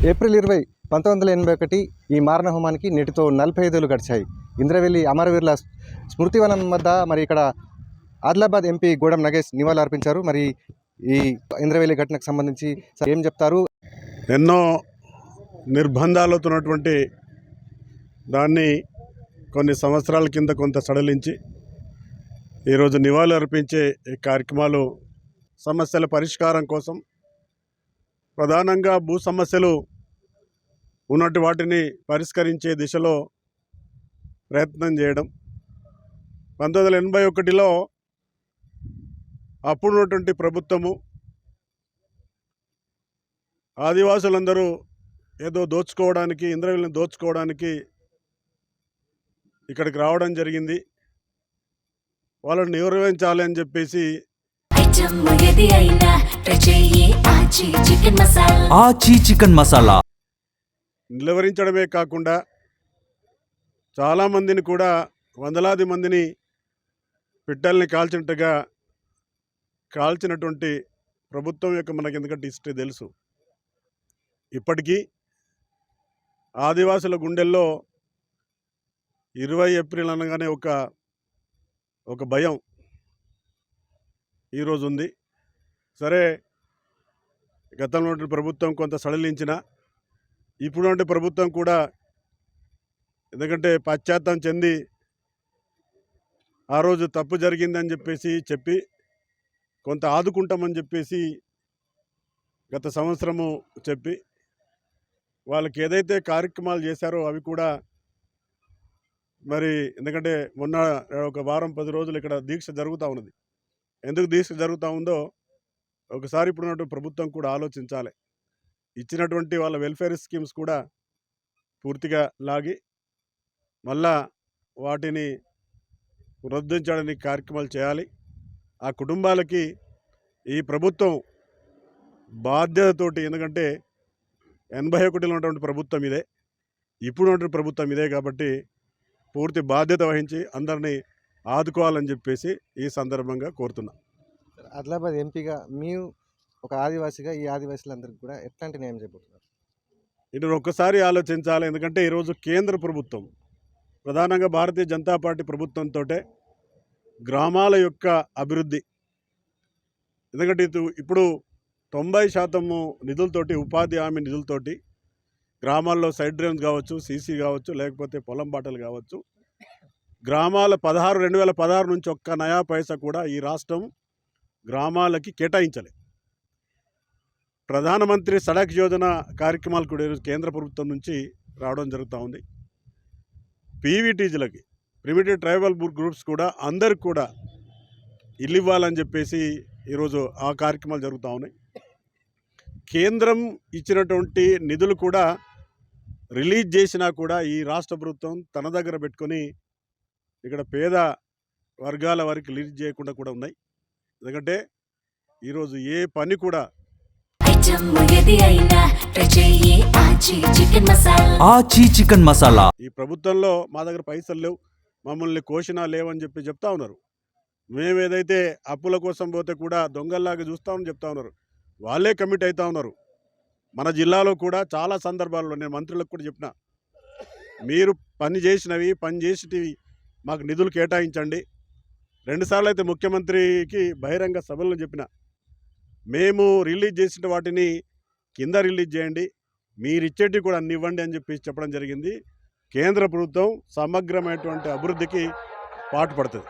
April 20, 1981 ఈ మారణహోమానికి నేటితో 45 ఏళ్లు గడిచాయి. ఇంద్రవెల్లి అమరవీరుల స్మృతివనం వద్ద మరి ఇక్కడ ఆదిలాబాద్ ఎంపీ గూడెం నగేష్ నివాళులు అర్పించారు. మరి ఈ ఇంద్రవెల్లి ఘటనకు సంబంధించి ఏం చెప్తారు? ఎన్నో నిర్బంధాలతో ఉన్నటువంటి దాన్ని కొన్ని సంవత్సరాల కింద కొంత సడలించి ఈరోజు నివాళులు అర్పించే ఈ కార్యక్రమాలు సమస్యల పరిష్కారం కోసం, ప్రధానంగా భూ సమస్యలు ఉన్నట్టు వాటిని పరిష్కరించే దిశలో ప్రయత్నం చేయడం. 1981లో అప్పుడున్నటువంటి ప్రభుత్వము ఆదివాసులందరూ ఏదో దోచుకోవడానికి, ఇంద్రవెల్లిని దోచుకోవడానికి ఇక్కడికి రావడం జరిగింది. వాళ్ళని నిర్వహించాలి అని చెప్పేసి చికెన్ మసాలా నిలువరించడమే కాకుండా చాలామందిని కూడా, వందలాది మందిని పిట్టల్ని కాల్చినటువంటి ప్రభుత్వం యొక్క మనకి ఎందుకంటే హిస్టరీ తెలుసు. ఇప్పటికీ ఆదివాసుల గుండెల్లో 20 ఏప్రిల్ అనగానే ఒక భయం ఈరోజు ఉంది. సరే, గతంలో ప్రభుత్వం కొంత సడలించిన, ఇప్పుడున్న ప్రభుత్వం కూడా ఎందుకంటే పశ్చాత్తాపం చెంది ఆ రోజు తప్పు జరిగిందని చెప్పి కొంత ఆదుకుంటామని చెప్పేసి గత సంవత్సరము చెప్పి వాళ్ళకి ఏదైతే కార్యక్రమాలు చేశారో అవి కూడా మరి, ఎందుకంటే మొన్న ఒక వారం 10 రోజులు ఇక్కడ దీక్ష జరుగుతూ ఉన్నది. ఎందుకు దీక్ష జరుగుతూ ఉందో ఒకసారి ఇప్పుడున్నటువంటి ప్రభుత్వం కూడా ఆలోచించాలి. ఇచ్చినటువంటి వాళ్ళ వెల్ఫేర్ స్కీమ్స్ కూడా పూర్తిగా లాగి మళ్ళా వాటిని పునరుద్ధరించడానికి కార్యక్రమాలు చేయాలి. ఆ కుటుంబాలకి ఈ ప్రభుత్వం బాధ్యతతోటి, ఎందుకంటే 81లో ఉన్నటువంటి ప్రభుత్వం ఇదే, ఇప్పుడు ఉన్నటువంటి ప్రభుత్వం ఇదే కాబట్టి పూర్తి బాధ్యత వహించి అందరినీ ఆదుకోవాలని చెప్పేసి ఈ సందర్భంగా కోరుతున్నా. ఆదిలాబాద్ ఎంపీగా మీరు ఒక ఆదివాసిగా ఈ ఆదివాసులందరికీ కూడా ఎట్లాంటి న్యాయం చేయబోతున్నారు? ఇది ఒక్కసారి ఆలోచించాలి. ఎందుకంటే ఈరోజు కేంద్ర ప్రభుత్వం, ప్రధానంగా భారతీయ జనతా పార్టీ ప్రభుత్వంతో గ్రామాల యొక్క అభివృద్ధి, ఎందుకంటే ఇప్పుడు 90% నిధులతోటి, ఉపాధి హామీ నిధులతోటి గ్రామాల్లో సైడ్ డ్రైన్స్ కావచ్చు, సీసీ కావచ్చు, లేకపోతే పొలం బాటలు కావచ్చు, గ్రామాల 2016 నుంచి ఒక్క నయా పైసా కూడా ఈ రాష్ట్రం గ్రామాలకి కేటాయించలే. ప్రధానమంత్రి సడక్ యోజన కార్యక్రమాలు కూడా ఈరోజు కేంద్ర ప్రభుత్వం నుంచి రావడం జరుగుతూ ఉంది. పీవీటీజీలకి, ప్రిమిటివ్ ట్రైబల్ గ్రూప్స్ కూడా అందరికి కూడా ఇల్లు ఇవ్వాలని చెప్పేసి ఈరోజు ఆ కార్యక్రమాలు జరుగుతూ ఉన్నాయి. కేంద్రం ఇచ్చినటువంటి నిధులు కూడా రిలీజ్ చేసినా కూడా ఈ రాష్ట్ర ప్రభుత్వం తన దగ్గర పెట్టుకొని ఇక్కడ పేద వర్గాల వారికి రిలీజ్ చేయకుండా కూడా ఉన్నాయి. ఎందుకంటే ఈరోజు ఏ పని కూడా చికెన్ మసాలా ఈ ప్రభుత్వంలో మా దగ్గర పైసలు లేవు, మమ్మల్ని కోసినా లేవని చెప్తా ఉన్నారు. మేమేదైతే అప్పుల కోసం పోతే కూడా దొంగల్లాగా చూస్తామని చెప్తా ఉన్నారు. వాళ్ళే కమిట్ అవుతూ ఉన్నారు. మన జిల్లాలో కూడా చాలా సందర్భాల్లో నేను మంత్రులకు కూడా చెప్పిన, మీరు పని చేసినవి మాకు నిధులు కేటాయించండి. 2 సార్లు అయితే ముఖ్యమంత్రికి బహిరంగ సభల్లో చెప్పిన, మేము రిలీజ్ చేసిన వాటిని కింద రిలీజ్ చేయండి, మీరు ఇచ్చేటివి కూడా అన్ని ఇవ్వండి అని చెప్పడం జరిగింది. కేంద్ర ప్రభుత్వం సమగ్రమైనటువంటి అభివృద్ధికి పాటుపడుతుంది.